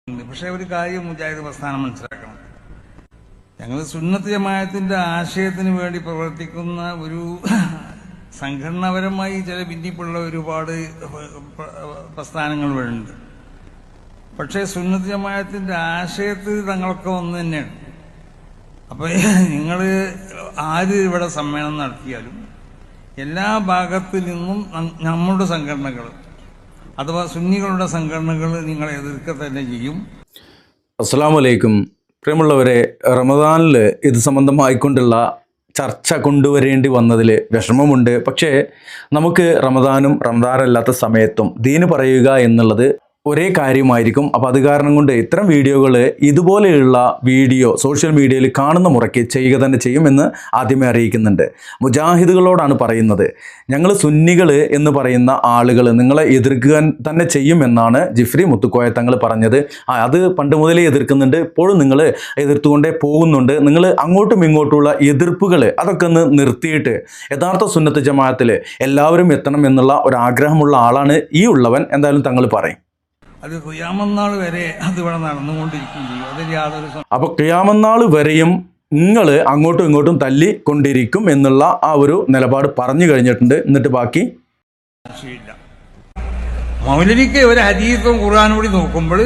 പക്ഷെ ഒരു കാര്യം മുജാഹിദ് പ്രസ്ഥാനം മനസ്സിലാക്കണം. ഞങ്ങൾ സുന്നത്ത് ജമാഅത്തിന്റെ ആശയത്തിന് വേണ്ടി പ്രവർത്തിക്കുന്ന ഒരു സംഘടനാപരമായി ചില ഭിന്നിപ്പുള്ള ഒരുപാട് പ്രസ്ഥാനങ്ങളുണ്ട്. പക്ഷേ സുന്നത്ത് ജമാഅത്തിന്റെ ആശയത്തിൽ തങ്ങളൊക്കെ ഒന്ന് തന്നെയാണ്. അപ്പൊ നിങ്ങൾ ആര് ഇവിടെ സമ്മേളനം നടത്തിയാലും എല്ലാ ഭാഗത്തു നിന്നും നമ്മുടെ സംഘടനകൾ അഥവാ സുന്നികളുടെ സംഘടനകൾ നിങ്ങളെ എതിർക്കുക തന്നെ ചെയ്യും. അസ്സലാമു അലൈക്കും. പ്രിയമുള്ളവരെ, റമദാനിൽ ഇത് സംബന്ധമായിക്കൊണ്ടുള്ള ചർച്ച കൊണ്ടുവരേണ്ടി വന്നതിൽ വിഷമമുണ്ട്. പക്ഷേ നമുക്ക് റമദാനും റമദാനല്ലാത്ത സമയത്തും ദീന് പറയുക എന്നുള്ളത് ഒരേ കാര്യമായിരിക്കും. അപ്പോൾ അത് കാരണം കൊണ്ട് ഇത്തരം വീഡിയോകൾ ഇതുപോലെയുള്ള വീഡിയോ സോഷ്യൽ മീഡിയയിൽ കാണുന്ന മുറയ്ക്ക് ചെയ്യുക തന്നെ ചെയ്യുമെന്ന് ആദ്യമേ അറിയിക്കുന്നുണ്ട്. മുജാഹിദുകളോടാണ് പറയുന്നത്, ഞങ്ങൾ സുന്നികൾ എന്ന് പറയുന്ന ആളുകൾ നിങ്ങളെ എതിർക്കുക തന്നെ ചെയ്യുമെന്നാണ് ജിഫ്രി മുത്തുക്കോയ തങ്ങൾ പറഞ്ഞത്. അത് പണ്ട് മുതലേ എതിർക്കുന്നുണ്ട്, ഇപ്പോഴും നിങ്ങൾ എതിർത്തുകൊണ്ടേ പോകുന്നുണ്ട്. നിങ്ങൾ അങ്ങോട്ടും ഇങ്ങോട്ടുള്ള എതിർപ്പുകൾ അതൊക്കെ ഒന്ന് നിർത്തിയിട്ട് യഥാർത്ഥ സുന്നത്ത് ജമാഅത്തിൽ എല്ലാവരും എത്തണം എന്നുള്ള ഒരു ആഗ്രഹമുള്ള ആളാണ് ഈ ഉള്ളവൻ. എന്തായാലും തങ്ങൾ പറയും അത് ഖിയാമത്ത് വരെ അത് ഇവിടെ നടന്നുകൊണ്ടിരിക്കും ചെയ്യും. അതിൽ യാതൊരു അപ്പോൾ ഖിയാമത്ത് വരെയും നിങ്ങൾ അങ്ങോട്ടും ഇങ്ങോട്ടും തല്ലിക്കൊണ്ടിരിക്കും എന്നുള്ള ആ ഒരു നിലപാട് പറഞ്ഞു കഴിഞ്ഞിട്ടുണ്ട്. എന്നിട്ട് ബാക്കി ഇല്ല. മൗലവിക്ക് ഒരു ഹദീസും ഖുർആനും കൂടി നോക്കുമ്പോൾ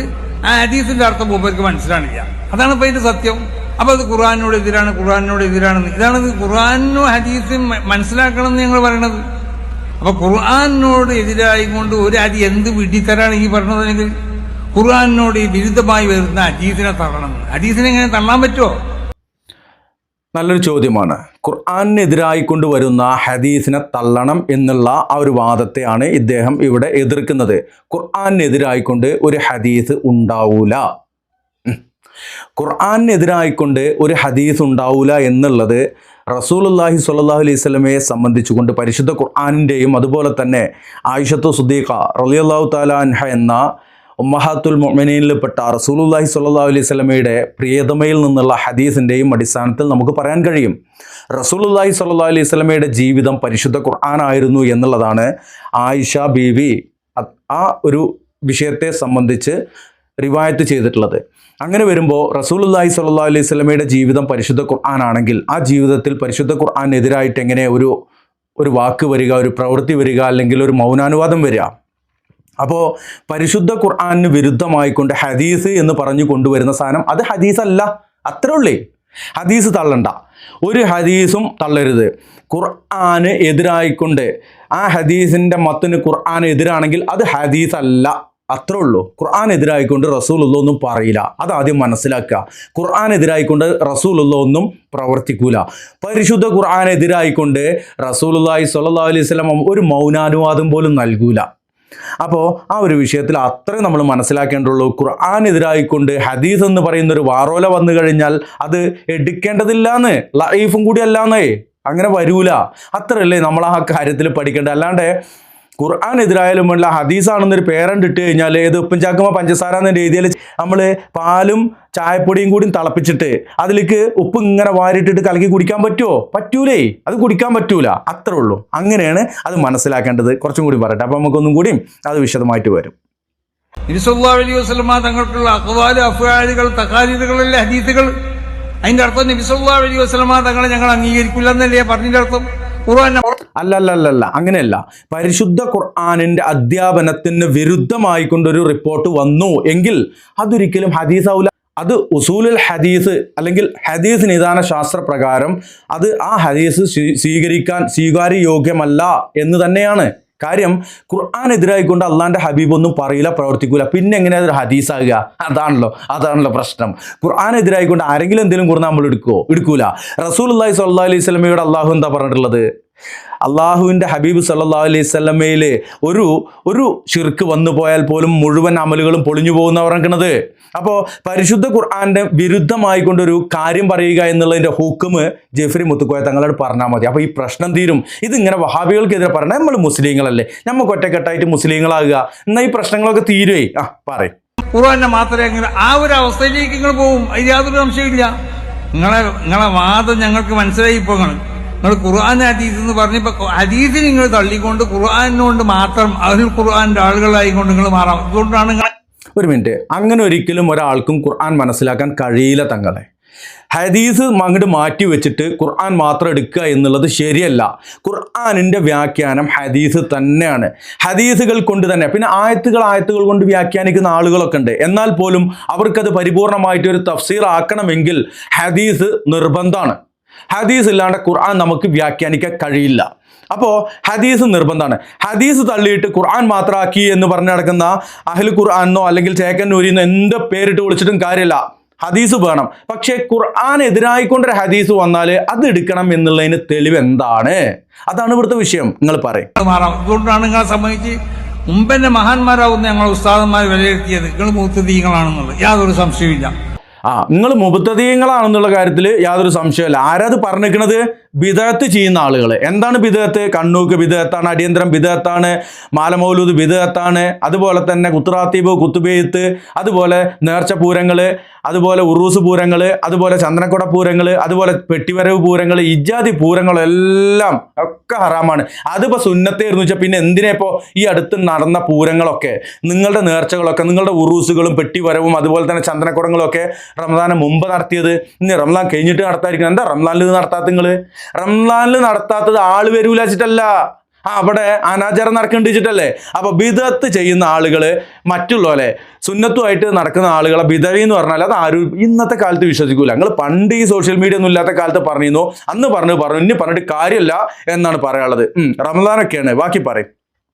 ആ ഹദീസിന്റെ അർത്ഥം മൂപ്പർക്ക് മനസ്സിലാണില്ല. അതാണ് ഇപ്പൊ അതിന്റെ സത്യം. അപ്പൊ അത് ഖുർആനോട് എതിരാണ്. ഇതാണ് ഖുർആനും ഹദീസും മനസ്സിലാക്കണം എന്ന് ഞങ്ങൾ പറയണത്. അപ്പൊ ഖുർആനോട് എതിരായി കൊണ്ട് ഒരു ഹദീസ് എന്ത് വിഡിത്തരാണ് ഈ പറഞ്ഞതെങ്കിൽ ഖുർആനോട് വിരുദ്ധമായി വരുന്ന ഹദീസിനെ തള്ളണം. ഹദീസിനെ എങ്ങനെ തള്ളാൻ പറ്റുമോ? നല്ലൊരു ചോദ്യമാണ്. ഖുർആനെതിരായി കൊണ്ടുവരുന്ന ഹദീസിനെ തള്ളണം എന്നുള്ള ആ ഒരു വാദത്തെയാണ് ഇദ്ദേഹം ഇവിടെ എതിർക്കുന്നത്. ഖുർആനെതിരായിക്കൊണ്ട് ഒരു ഹദീസ് ഉണ്ടാവൂല, ഖുർആനെതിരായിക്കൊണ്ട് ഒരു ഹദീസ് ഉണ്ടാവൂല എന്നുള്ളത് റസൂലുള്ളാഹി സ്വല്ലല്ലാഹു അലൈഹി വസല്ലമയെ സംബന്ധിച്ചുകൊണ്ട് പരിശുദ്ധ ഖുർആനിൻ്റെയും അതുപോലെ തന്നെ ആയിഷത്തു സിദ്ദീഖ റളിയല്ലാഹു തആല അൻഹ എന്ന ഉമ്മഹാത്തുൽ മുഅ്മിനീനിൽപ്പെട്ട റസൂലുള്ളാഹി സ്വല്ലല്ലാഹു അലൈഹി വസല്ലമയുടെ പ്രിയതമയിൽ നിന്നുള്ള ഹദീസിൻ്റെയും അടിസ്ഥാനത്തിൽ നമുക്ക് പറയാൻ കഴിയും. റസൂലുള്ളാഹി സ്വല്ലല്ലാഹു അലൈഹി വസല്ലമയുടെ ജീവിതം പരിശുദ്ധ ഖുർആനായിരുന്നു എന്നുള്ളതാണ് ആയിഷ ബീവി ആ ഒരു വിഷയത്തെ സംബന്ധിച്ച് റിവായത്ത് ചെയ്തിട്ടുള്ളത്. അങ്ങനെ വരുമ്പോൾ റസൂലുള്ളാഹി സ്വല്ലല്ലാഹു അലൈഹി വസല്ലമയുടെ ജീവിതം പരിശുദ്ധ ഖുർആനാണെങ്കിൽ ആ ജീവിതത്തിൽ പരിശുദ്ധ ഖുർആനെതിരായിട്ട് എങ്ങനെ ഒരു വാക്ക് വരിക, ഒരു പ്രവൃത്തി വരിക, അല്ലെങ്കിൽ ഒരു മൗനാനുവാദം വരിക? അപ്പോൾ പരിശുദ്ധ ഖുർആനിന് വിരുദ്ധമായിക്കൊണ്ട് ഹദീസ് എന്ന് പറഞ്ഞു കൊണ്ടുവരുന്ന സാധനം അത് ഹദീസല്ല. അത്രേ ഉള്ളേ. ഹദീസ് തള്ളണ്ട, ഒരു ഹദീസും തള്ളരുത്. ഖുർആന് എതിരായിക്കൊണ്ട് ആ ഹദീസിൻ്റെ മത്തിന് ഖുർആൻ എതിരാണെങ്കിൽ അത് ഹദീസ് അല്ല. അത്രേ ഉള്ളൂ. ഖുർആനെതിരായിക്കൊണ്ട് റസൂലുള്ള ഒന്നും പറയില്ല. അതാദ്യം മനസ്സിലാക്കുക. ഖുർആനെതിരായിക്കൊണ്ട് റസൂലുള്ള ഒന്നും പ്രവർത്തിക്കൂല. പരിശുദ്ധ ഖുർആനെതിരായിക്കൊണ്ട് റസൂലുള്ളാഹി സ്വല്ലല്ലാഹു അലൈഹി വസല്ലം ഒരു മൗനാനുവാദം പോലും നൽകൂല. അപ്പോൾ ആ ഒരു വിഷയത്തിൽ അത്രയും നമ്മൾ മനസ്സിലാക്കേണ്ടുള്ളൂ. ഖുർആനെതിരായിക്കൊണ്ട് ഹദീസ് എന്ന് പറയുന്നൊരു വാറോല വന്നു കഴിഞ്ഞാൽ അത് എടുക്കേണ്ടതില്ലാന്ന്, ലൈഫും കൂടി അല്ലാന്നേ, അങ്ങനെ വരൂല. അത്രയല്ലേ നമ്മൾ ആ കാര്യത്തിൽ പഠിക്കേണ്ടത്. അല്ലാണ്ട് ഖുർആനെതിരായാലും വേണ്ട ഹദീസാണെന്നൊരു പേരണ്ട് ഇട്ട് കഴിഞ്ഞാൽ ഏത് ഉപ്പും ചാക്കുമ്പോൾ പഞ്ചസാര എന്ന രീതിയിൽ നമ്മൾ പാലും ചായപ്പൊടിയും കൂടി തിളപ്പിച്ചിട്ട് അതിലേക്ക് ഉപ്പ് ഇങ്ങനെ വാരിയിട്ടിട്ട് കലക്കി കുടിക്കാൻ പറ്റുമോ? പറ്റൂലേ, അത് കുടിക്കാൻ പറ്റൂല. അത്രേ ഉള്ളൂ. അങ്ങനെയാണ് അത് മനസ്സിലാക്കേണ്ടത്. കുറച്ചും കൂടി പറയട്ടെ, അപ്പം നമുക്കൊന്നും കൂടിയും അത് വിശദമായിട്ട് വരും. നബി സല്ലല്ലാഹു അലൈഹി വസല്ലം തങ്ങൾക്കുള്ള അഖ്വാല് അഫ്ആലുകൾ തഖാരീറുകളല്ല ഹദീസുകൾ. അതിന്റെ അർത്ഥം നബി സല്ലല്ലാഹു അലൈഹി വസല്ലം തങ്ങളെ ഞങ്ങൾ അംഗീകരിക്കില്ല എന്നല്ലേ പറഞ്ഞതിന്റെ അർത്ഥം? അല്ലല്ലല്ല, അങ്ങനെയല്ല. പരിശുദ്ധ ഖുർആനിന്റെ അധ്യാപനത്തിന് വിരുദ്ധമായിക്കൊണ്ടൊരു റിപ്പോർട്ട് വന്നു എങ്കിൽ അതൊരിക്കലും ഹദീസാവൂല. അത് ഉസൂലുൽ ഹദീസ് അല്ലെങ്കിൽ ഹദീസ് നിദാന ശാസ്ത്രപ്രകാരം അത് ആ ഹദീസ് സ്വീകാര്യയോഗ്യമല്ല എന്ന് തന്നെയാണ്. കാര്യം ഖുർആനെതിരായിക്കൊണ്ട് അള്ളാന്റെ ഹബീബ് ഒന്നും പറയില്ല, പ്രവർത്തിക്കൂല. പിന്നെ എങ്ങനെയാ അതൊരു ഹദീസാകുക? അതാണല്ലോ പ്രശ്നം. ഖുർആനെതിരായിക്കൊണ്ട് ആരെങ്കിലും എന്തെങ്കിലും ഖുർആൻ നമ്മൾ എടുക്കൂല. റസൂലുള്ളാഹി സ്വല്ലല്ലാഹു അലൈഹി വസല്ലമയോട് അള്ളാഹു എന്താ പറഞ്ഞിട്ടുള്ളത്? അള്ളാഹുവിൻ്റെ ഹബീബ് സല്ലല്ലാഹു അലൈഹി വസല്ലമയിൽ ഒരു ശിർക്ക് വന്നു പോയാൽ പോലും മുഴുവൻ അമലുകളും പൊളിഞ്ഞു പോകുന്ന പറഞ്ഞിരിക്കുന്നത്. അപ്പോൾ പരിശുദ്ധ ഖുർആന്റെ വിരുദ്ധമായിക്കൊണ്ടൊരു കാര്യം പറയുക എന്നുള്ളതിൻ്റെ ഹുക്കുമ് ജിഫ്രി മുത്തുക്കോയ തങ്ങളോട് പറഞ്ഞാൽ മതി. അപ്പോൾ ഈ പ്രശ്നം തീരും. ഇതിങ്ങനെ വഹാബികൾക്കെതിരെ പറഞ്ഞാൽ നമ്മൾ മുസ്ലിങ്ങളല്ലേ, നമുക്ക് ഒറ്റക്കെട്ടായിട്ട് മുസ്ലിങ്ങളാകുക, എന്നാൽ ഈ പ്രശ്നങ്ങളൊക്കെ തീരുവേ. പറയും ഖുർആനെ മാത്രമേ ആ ഒരു അവസ്ഥയിലേക്ക് നിങ്ങൾ പോകും. അതിൽ യാതൊരു സംശയമില്ല. നിങ്ങളെ വാദം ഞങ്ങൾക്ക് മനസ്സിലായി. ഇപ്പോൾ നിങ്ങൾ ഖുർആൻ ഹദീസ് എന്ന് പറഞ്ഞപ്പോൾ ഹദീസ് നിങ്ങൾ തള്ളിക്കൊണ്ട് ഖുർആനിനോണ്ട് മാത്രം അതിൽ ഖുർആന്റെ ആളുകളായിക്കൊണ്ട് നിങ്ങൾ മാറാം. അതുകൊണ്ടാണ് ഒരു മിനിറ്റ്, അങ്ങനെ ഒരിക്കലും ഒരാൾക്കും ഖുർആൻ മനസ്സിലാക്കാൻ കഴിയില്ല തങ്ങളെ. ഹദീസ് അങ്ങോട്ട് മാറ്റി വെച്ചിട്ട് ഖുർആൻ മാത്രം എടുക്കുക എന്നുള്ളത് ശരിയല്ല. ഖുർആനിൻ്റെ വ്യാഖ്യാനം ഹദീസ് തന്നെയാണ്. ഹദീസുകൾ കൊണ്ട് തന്നെ, പിന്നെ ആയത്തുകൾ കൊണ്ട് വ്യാഖ്യാനിക്കുന്ന ആളുകളൊക്കെ ഉണ്ട്. എന്നാൽ പോലും അവർക്കത് പരിപൂർണമായിട്ട് ഒരു തഫ്സീർ ആക്കണമെങ്കിൽ ഹദീസ് നിർബന്ധമാണ്. ഹദീസ് ഇല്ലാണ്ട് ഖുർആൻ നമുക്ക് വ്യാഖ്യാനിക്കാൻ കഴിയില്ല. അപ്പോൾ ഹദീസ് നിർബന്ധമാണ്. ഹദീസ് തള്ളിയിട്ട് ഖുർആൻ മാത്രമാക്കി എന്ന് പറഞ്ഞു നടക്കുന്ന അഹ്ലു ഖുർആനോ അല്ലെങ്കിൽ ചേക്കന്നൂരിന്നോ എന്ത് പേരിട്ട് വിളിച്ചിട്ടും കാര്യമില്ല. ഹദീസ് വേണം. പക്ഷേ ഖുർആൻ എതിരായിക്കൊണ്ടൊരു ഹദീസ് വന്നാൽ അത് എടുക്കണം എന്നുള്ളതിന് തെളിവ് എന്താണ്? അതാണ് ഇവിടുത്തെ വിഷയം. നിങ്ങൾ പറയും. അതുകൊണ്ടാണ് നിങ്ങളെ സംബന്ധിച്ച് മുമ്പെന്നെ മഹാന്മാരാവുന്ന ഞങ്ങളെ ഉസ്താദന്മാർ വിലയിരുത്തിയത് നിങ്ങൾ മുത്തദീങ്ങളാണെന്നുള്ളത് യാതൊരു സംശയമില്ല. നിങ്ങൾ മുബത്തദീങ്ങളാണെന്നുള്ള കാര്യത്തിൽ യാതൊരു സംശയമില്ല. ആരത് പറഞ്ഞിരിക്കുന്നത്? ബിദഅത്ത് ചെയ്യുന്ന ആളുകൾ. എന്താണ് ബിദഅത്ത്? കണ്ണൂക്ക് ബിദഅത്താണ്, അടിയന്തരം ബിദഅത്താണ്, മാലമൗലൂദ് ബിദഅത്താണ്, അതുപോലെ തന്നെ കുത്റാത്തീബ്, കുത്തുബെയ്ത്ത്, അതുപോലെ നേർച്ച പൂരങ്ങൾ, അതുപോലെ ഉറൂസ് പൂരങ്ങൾ, അതുപോലെ ചന്ദനക്കുട പൂരങ്ങൾ, അതുപോലെ പെട്ടിവരവ് പൂരങ്ങൾ, ഇജാതി പൂരങ്ങളെല്ലാം ഒക്കെ ഹറാമാണ്. അതിപ്പോൾ സുന്നത്തായിരുന്നു വെച്ചാൽ പിന്നെ എന്തിനാ ഇപ്പോൾ ഈ അടുത്ത് നടന്ന പൂരങ്ങളൊക്കെ, നിങ്ങളുടെ നേർച്ചകളൊക്കെ, നിങ്ങളുടെ ഉറൂസുകളും പെട്ടിവരവും അതുപോലെ തന്നെ ചന്ദനക്കുടങ്ങളൊക്കെ റംസാന് മുമ്പ് നടത്തിയത് ഇനി റംസാൻ കഴിഞ്ഞിട്ട് നടത്താതിരിക്കുന്നത്? എന്താ റംസാനിൽ ഇത് നടത്താത്ത? നിങ്ങൾ റംസാനിൽ നടത്താത്തത് ആള് വരൂല വെച്ചിട്ടല്ല, അവിടെ അനാചാരം നടക്കേണ്ടിച്ചിട്ടല്ലേ. അപ്പൊ ബിദഅത്ത് ചെയ്യുന്ന ആളുകള് മറ്റുള്ളവരെ സുന്നത്തുമായിട്ട് നടക്കുന്ന ആളുകളെ ബിദഅത്ത് എന്ന് പറഞ്ഞാൽ അത് ആരും ഇന്നത്തെ കാലത്ത് വിശ്വസിക്കൂല. നിങ്ങൾ പണ്ട് ഈ സോഷ്യൽ മീഡിയ ഒന്നും ഇല്ലാത്ത കാലത്ത് പറഞ്ഞിരുന്നു, അന്ന് പറഞ്ഞു ഇനി പറഞ്ഞിട്ട് കാര്യമില്ല എന്നാണ് പറയാനുള്ളത്. റമദാനൊക്കെയാണ്, ബാക്കി പറയും.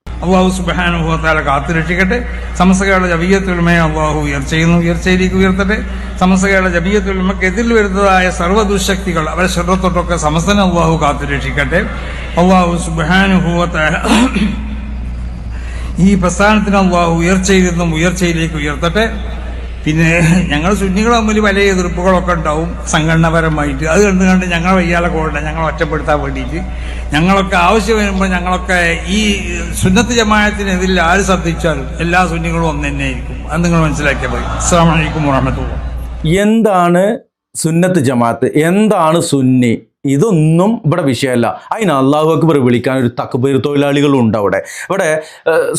അള്ളാഹു സുബ്ഹാനഹു വ തആല കാത്തുരക്ഷിക്കട്ടെ. സമസ്ത കേരള ജമിയത്തുൽ ഉലമയെ അള്ളാഹു ഉയർച്ചയിലേക്ക് ഉയർത്തട്ടെ. സമസ്ത കേരള ജമിയത്തുൽ ഉലമക്ക് എതിരിൽ വരുന്നതായ സർവ്വ ദുശക്തികൾ അവരെ ശ്രദ്ധത്തൊട്ടൊക്കെ സമസ്തനെ അള്ളാഹു കാത്തുരക്ഷിക്കട്ടെ. അള്ളാഹു സുബ്ഹാനഹു വ തആല ഈ പ്രസ്ഥാനത്തിന് അള്ളാഹു ഉയർച്ചയിൽ നിന്നും ഉയർച്ചയിലേക്ക് ഉയർത്തട്ടെ. പിന്നെ ഞങ്ങൾ സുന്നികൾ തമ്മിൽ പല എതിർപ്പുകളൊക്കെ ഉണ്ടാവും സംഘടനാപരമായിട്ട്. അത് കണ്ട് ഞങ്ങൾ വയ്യാലെ കൊണ്ട ഞങ്ങൾ ഒറ്റപ്പെടുത്താൻ വേണ്ടിയിട്ട് ഞങ്ങളൊക്കെ ആവശ്യം വരുമ്പോൾ ഞങ്ങളൊക്കെ ഈ സുന്നത്ത് ജമാഅത്തിനെതിരിൽ ആര് ശ്രദ്ധിച്ചാലും എല്ലാ സുന്നികളും ഒന്ന് തന്നെയായിരിക്കും. അത് നിങ്ങൾ മനസ്സിലാക്കിയാൽ മതി. അസ്സലാമു അലൈക്കും വറഹ്മത്തുള്ളാഹി. എന്താണ് സുന്നത്ത് ജമാഅത്ത്? എന്താണ് സുന്നി? ഇതൊന്നും ഇവിടെ വിഷയമല്ല. അതിന് അല്ലാഹു അക്ബർ വിളിക്കാൻ ഒരു തക്ബീർ തൊഴിലാളികളും ഉണ്ട് അവിടെ. ഇവിടെ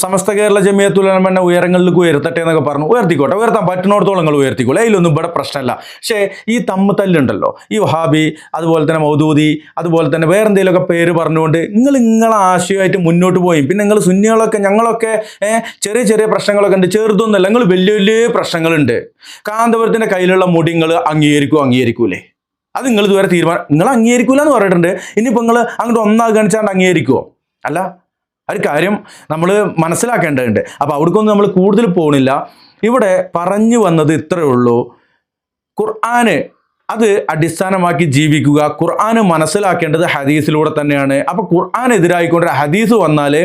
സമസ്ത കേരള ജമിയത്തുൽ ഉലമ ഉയരങ്ങളിലേക്ക് ഉയർത്തട്ടെ എന്നൊക്കെ പറഞ്ഞു. ഉയർത്തിക്കോട്ടെ, ഉയർത്താൻ പറ്റുന്നിടത്തോളം നിങ്ങൾ ഉയർത്തിക്കോളെ, അതിലൊന്നും ഇവിടെ പ്രശ്നമല്ല. പക്ഷേ ഈ തല്ലുണ്ടല്ലോ, ഈ വഹാബി അതുപോലെ തന്നെ മൗദൂദി അതുപോലെ തന്നെ വേറെ എന്തെങ്കിലുമൊക്കെ പേര് പറഞ്ഞുകൊണ്ട് നിങ്ങളെ ആശയമായിട്ട് മുന്നോട്ട് പോയി. പിന്നെ നിങ്ങൾ സുന്നികളൊക്കെ ഞങ്ങളൊക്കെ ചെറിയ ചെറിയ പ്രശ്നങ്ങളൊക്കെ ഉണ്ട്, ചെറുതൊന്നുമല്ല, നിങ്ങൾ വലിയ വലിയ പ്രശ്നങ്ങളുണ്ട്. കാന്തപുരത്തിൻ്റെ കയ്യിലുള്ള മുടി നിങ്ങൾ അംഗീകരിക്കൂലേ? അത് നിങ്ങൾ ഇതുവരെ നിങ്ങൾ അംഗീകരിക്കൂല എന്ന് പറഞ്ഞിട്ടുണ്ട്. ഇനിയിപ്പോൾ നിങ്ങൾ അങ്ങോട്ട് ഒന്നാകാണിച്ചാണ്ട് അംഗീകരിക്കുമോ? അല്ല, ഒരു കാര്യം നമ്മൾ മനസ്സിലാക്കേണ്ടതുണ്ട്. അപ്പോൾ അവിടേക്കൊന്നും നമ്മൾ കൂടുതൽ പോകണില്ല. ഇവിടെ പറഞ്ഞു വന്നത് ഇത്രയേ ഉള്ളൂ. ഖുർആന് അത് അടിസ്ഥാനമാക്കി ജീവിക്കുക. ഖുർആന് മനസ്സിലാക്കേണ്ടത് ഹദീസിലൂടെ തന്നെയാണ്. അപ്പോൾ ഖുർആനെതിരായിക്കൊണ്ട് ഹദീസ് വന്നാൽ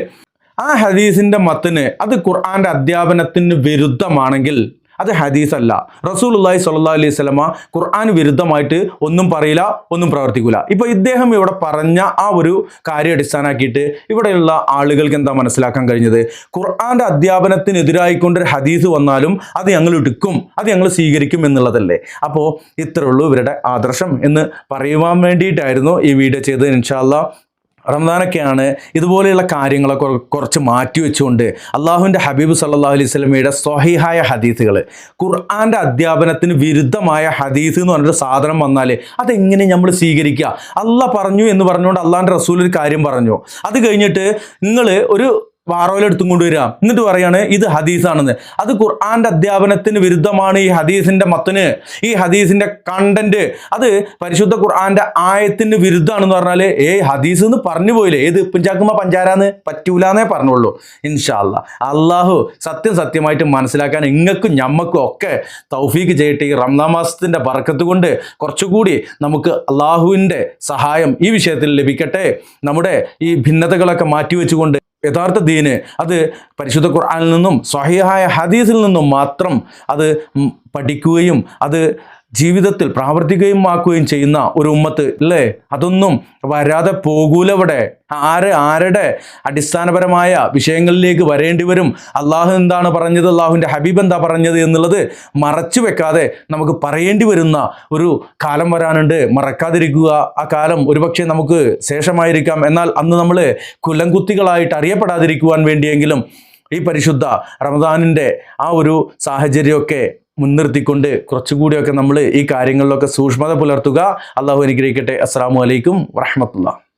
ആ ഹദീസിൻ്റെ മത്തിന് അത് ഖുർആൻ്റെ അധ്യാപനത്തിന് വിരുദ്ധമാണെങ്കിൽ അത് ഹദീസല്ല. റസൂലുള്ളാഹി സ്വല്ലല്ലാഹു അലൈഹി വസല്ലമ ഖുർആന് വിരുദ്ധമായിട്ട് ഒന്നും പറയില്ല, ഒന്നും പ്രവർത്തിക്കില്ല. ഇപ്പോൾ ഇദ്ദേഹം ഇവിടെ പറഞ്ഞ ആ ഒരു കാര്യം അടിസ്ഥാനമാക്കിയിട്ട് ഇവിടെയുള്ള ആളുകൾക്ക് എന്താ മനസ്സിലാക്കാൻ കഴിഞ്ഞത്? ഖുർആന്റെ അധ്യാപനത്തിനെതിരായിക്കൊണ്ടൊരു ഹദീസ് വന്നാലും അത് ഞങ്ങൾ എടുക്കും, അത് ഞങ്ങൾ സ്വീകരിക്കും എന്നുള്ളതല്ലേ. അപ്പോൾ ഇത്രേ ഉള്ളൂ ഇവരുടെ ആദർശം എന്ന് പറയുവാൻ വേണ്ടിയിട്ടായിരുന്നു ഈ വീഡിയോ ചെയ്തത്. ഇൻഷാ അല്ലാഹ് റമദാനൊക്കെയാണ്, ഇതുപോലെയുള്ള കാര്യങ്ങളൊക്കെ കുറച്ച് മാറ്റി വെച്ചുകൊണ്ട് അള്ളാഹുവിൻ്റെ ഹബീബ് സല്ലല്ലാഹു അലൈഹി വസല്ലമയുടെ സ്വഹീഹായ ഹദീസുകൾ, ഖുർആൻ്റെ അധ്യാപനത്തിന് വിരുദ്ധമായ ഹദീസ് എന്ന് പറഞ്ഞൊരു സാധനം വന്നാൽ അതെങ്ങനെ നമ്മൾ സ്വീകരിക്കുക? അള്ളാഹ് പറഞ്ഞു എന്ന് പറഞ്ഞുകൊണ്ട് അള്ളാഹിൻ്റെ റസൂൽ ഒരു കാര്യം പറഞ്ഞു, അത് കഴിഞ്ഞിട്ട് നിങ്ങൾ ഒരു വാറോയിലെടുത്തും കൊണ്ടുവരിക, എന്നിട്ട് പറയാണ് ഇത് ഹദീസാണെന്ന്. അത് ഖുർആന്റെ അധ്യാപനത്തിന് വിരുദ്ധമാണ്. ഈ ഹദീസിന്റെ മത്തന്, ഈ ഹദീസിന്റെ കണ്ടന്റ് അത് പരിശുദ്ധ ഖുർആന്റെ ആയത്തിന് വിരുദ്ധമാണെന്ന് പറഞ്ഞാൽ ഹദീസ് എന്ന് പറഞ്ഞു പോയില്ലേ, ഏത് പിഞ്ചാക്കുമ്പോ പഞ്ചാരാന്ന് പറ്റൂലെന്നേ പറഞ്ഞുള്ളൂ. ഇൻഷാ അല്ലാഹ് അള്ളാഹു സത്യമായിട്ട് മനസ്സിലാക്കാൻ ഇങ്ങൾക്കും ഞമ്മക്കും ഒക്കെ തൗഫീക്ക് ചെയ്യട്ടെ. ഈ റമദാൻ മാസത്തിന്റെ ബറക്കത്ത് കൊണ്ട് കുറച്ചുകൂടി നമുക്ക് അള്ളാഹുവിൻ്റെ സഹായം ഈ വിഷയത്തിൽ ലഭിക്കട്ടെ. നമ്മുടെ ഈ ഭിന്നതകളൊക്കെ മാറ്റിവെച്ചുകൊണ്ട് യഥാർത്ഥ ദീന് അത് പരിശുദ്ധ ഖുർആനിൽ നിന്നും സ്വഹീഹായ ഹദീസിൽ നിന്നും മാത്രം അത് പഠിക്കുകയും അത് ജീവിതത്തിൽ പ്രാവർത്തികമാക്കുകയും ചെയ്യുന്ന ഒരു ഉമ്മത്ത് അല്ലേ, അതൊന്നും വരാതെ പോകൂല. ഇവിടെ ആരുടെ അടിസ്ഥാനപരമായ വിഷയങ്ങളിലേക്ക് വരേണ്ടി വരും. അള്ളാഹു എന്താണ് പറഞ്ഞത്, അള്ളാഹുവിൻ്റെ ഹബീബ് എന്താ പറഞ്ഞത് എന്നുള്ളത് മറച്ചു വെക്കാതെ നമുക്ക് പറയേണ്ടി വരുന്ന ഒരു കാലം വരാനുണ്ട്. മറക്കാതിരിക്കുക. ആ കാലം ഒരുപക്ഷെ നമുക്ക് ശേഷമായിരിക്കാം. എന്നാൽ അന്ന് നമ്മൾ കുലംകുത്തികളായിട്ട് അറിയപ്പെടാതിരിക്കുവാൻ വേണ്ടിയെങ്കിലും ഈ പരിശുദ്ധ റമദാനിൻ്റെ ആ ഒരു സാഹചര്യമൊക്കെ മുൻനിർത്തിക്കൊണ്ട് കുറച്ചുകൂടിയൊക്കെ നമ്മൾ ഈ കാര്യങ്ങളിലൊക്കെ സൂക്ഷ്മത പുലർത്തുക. അള്ളാഹു അനുഗ്രഹിക്കട്ടെ. അസ്സലാമു അലൈക്കും വറഹ്മത്തുള്ളാഹി.